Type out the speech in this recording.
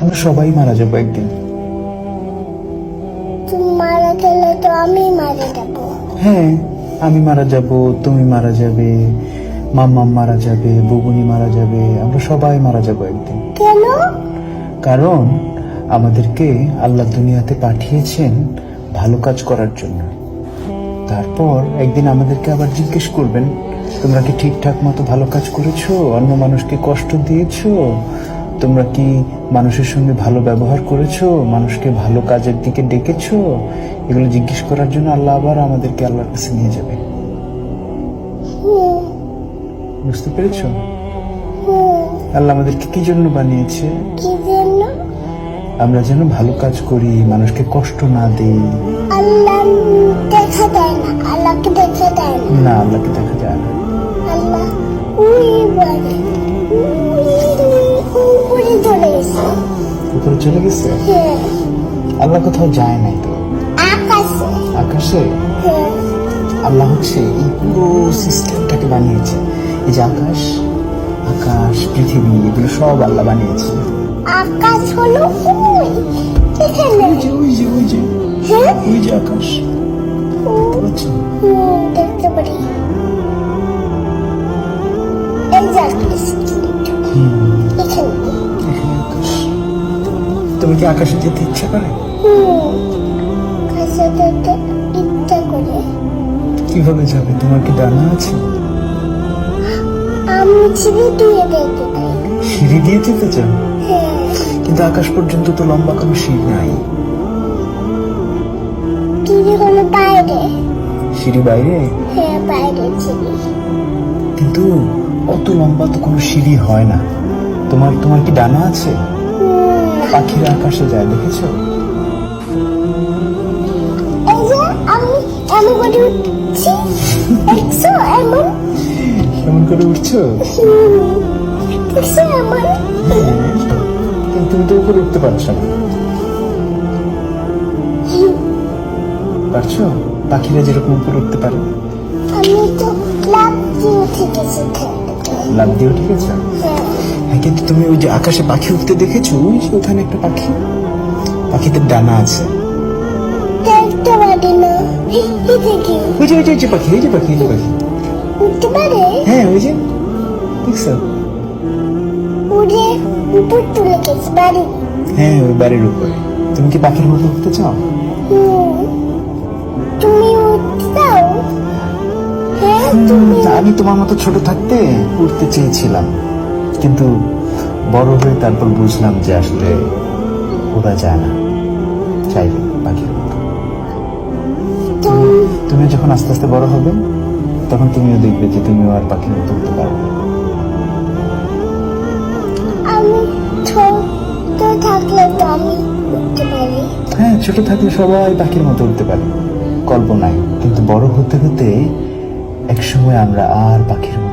আমরা সবাই মারা যাবো একদিন। তুমি মারা গেলে তো আমি মারা যাবো। হ্যাঁ, আমি মারা যাব, তুমি মারা যাবে, মাম্মা মারা যাবে, বুবুনি মারা যাবে, আমরা সবাই মারা যাব একদিন। কেন? কারণ আমাদেরকে আল্লাহ দুনিয়াতে পাঠিয়েছেন ভালো কাজ করার জন্য। তারপর একদিন আমাদেরকে আবার জিজ্ঞেস করবেন, তোমরা কি ঠিকঠাক মতো ভালো কাজ করেছো? অন্য মানুষকে কষ্ট দিয়েছো? তোমরা কি মানুষের সঙ্গে ভালো ব্যবহার করেছো? মানুষকে ভালো কাজের দিকে ডেকেছো? এগুলো জিজ্ঞেস করার জন্য আল্লাহ আবার আমাদেরকে আল্লাহর কাছে নিয়ে যাবে। বুঝতে পেরেছো? আল্লাহ আমাদেরকে কি জন্য বানিয়েছে? কি জন্য? আমরা যেন ভালো কাজ করি, মানুষকে কষ্ট না দিই। আল্লাহ দেখা দেয় না, আল্লাহকে দেখা দেয় না। না, আল্লাহকে দেখা যায় না। আল্লাহ ওই বাড়ি উপরে চলে গেছে। উপরে চলে গেছে? হ্যাঁ, আল্লাহ কোথাও যায় নাই তো। আকাশে। আকাশে? হ্যাঁ, আল্লাহ হচ্ছে এই পুরো সিস্টেমটাকে বানিয়েছে। এই যে আকাশ, আকাশ, পৃথিবী, এগুলো সব আল্লাহ বানিয়েছে। আকাশ হলো ওই এখানে। ওই যে ওই যে ওই যে হ্যাঁ, ওই যে আকাশ, দেখতে পাচ্ছেন? দেখতে পারি। এই যে আকাশ এখানে। এখানে আকাশ। তুমি কি আকাশে যেতে ইচ্ছা করে? আকাশে যেতে ইচ্ছা করে। কিভাবে যাবে? তোমার কি ডানা আছে? আমি ছিঁড়ে দিয়ে দেখতে চাই। সিঁড়ি দিয়ে যেতে চাও? হ্যাঁ, কিন্তু আকাশ পর্যন্ত তো লম্বা কোনো সিঁড়ি নাই। সিঁড়ি হলো বাইরে। সিঁড়ি বাইরে? হ্যাঁ, বাইরে সিঁড়ি। কিন্তু অত লম্বা তো কোনো সিঁড়ি হয় না। তোমার তোমার কি ডানা আছে? পাখিরা আকাশে যায়, দেখেছো? এই যে আমি এমন করে উঠছি, দেখছো? এমন কেমন করে উঠছো? দেখছো এমন? কিন্তু তুমি তো উপরে উঠতে পারছো না। পারছো? পাখিরা যেরকম উপরে উঠতে পারে। আমি তো লাফ দিয়ে উঠে গেছি। লাফ দিয়ে উঠে গেছো? হ্যাঁ, কিন্তু তুমি ওই যে আকাশে পাখি উঠতে দেখেছো? ওই যে ওখানে একটা পাখি, পাখিদের ডানা আছে। দেখতে পারি না। এই দেখি ওই যে ওই যে ওই যে পাখি, এই যে পাখি, এই যে পাখি। উঠতে পারে। হ্যাঁ, ওই যে দেখছো? উড়ে উপর তুলে গেছে বাড়ি। হ্যাঁ, ওই বাড়ির উপরে। তুমি কি পাখির মতো উঠতে চাও? তুমি উঠতে চাও? হ্যাঁ, তুমি। আমি তোমার মতো ছোট থাকতে উঠতে চেয়েছিলাম, কিন্তু বড় হয়ে তারপর বুঝলাম যে আসলে ওরা যায় না, চাইলে পাখির মতো। তুমি যখন আস্তে আস্তে বড় হবে, তখন তুমিও দেখবে যে তুমিও আর পাখির মতো উঠতে পারবে। আমি ছোট থাকলে তো আমি উঠতে পারি। হ্যাঁ, ছোট থাকলে সবাই পাখির মতো উঠতে পারে কল্পনায়, কিন্তু বড় হতে হতে একসময় আমরা আর পাখির মতো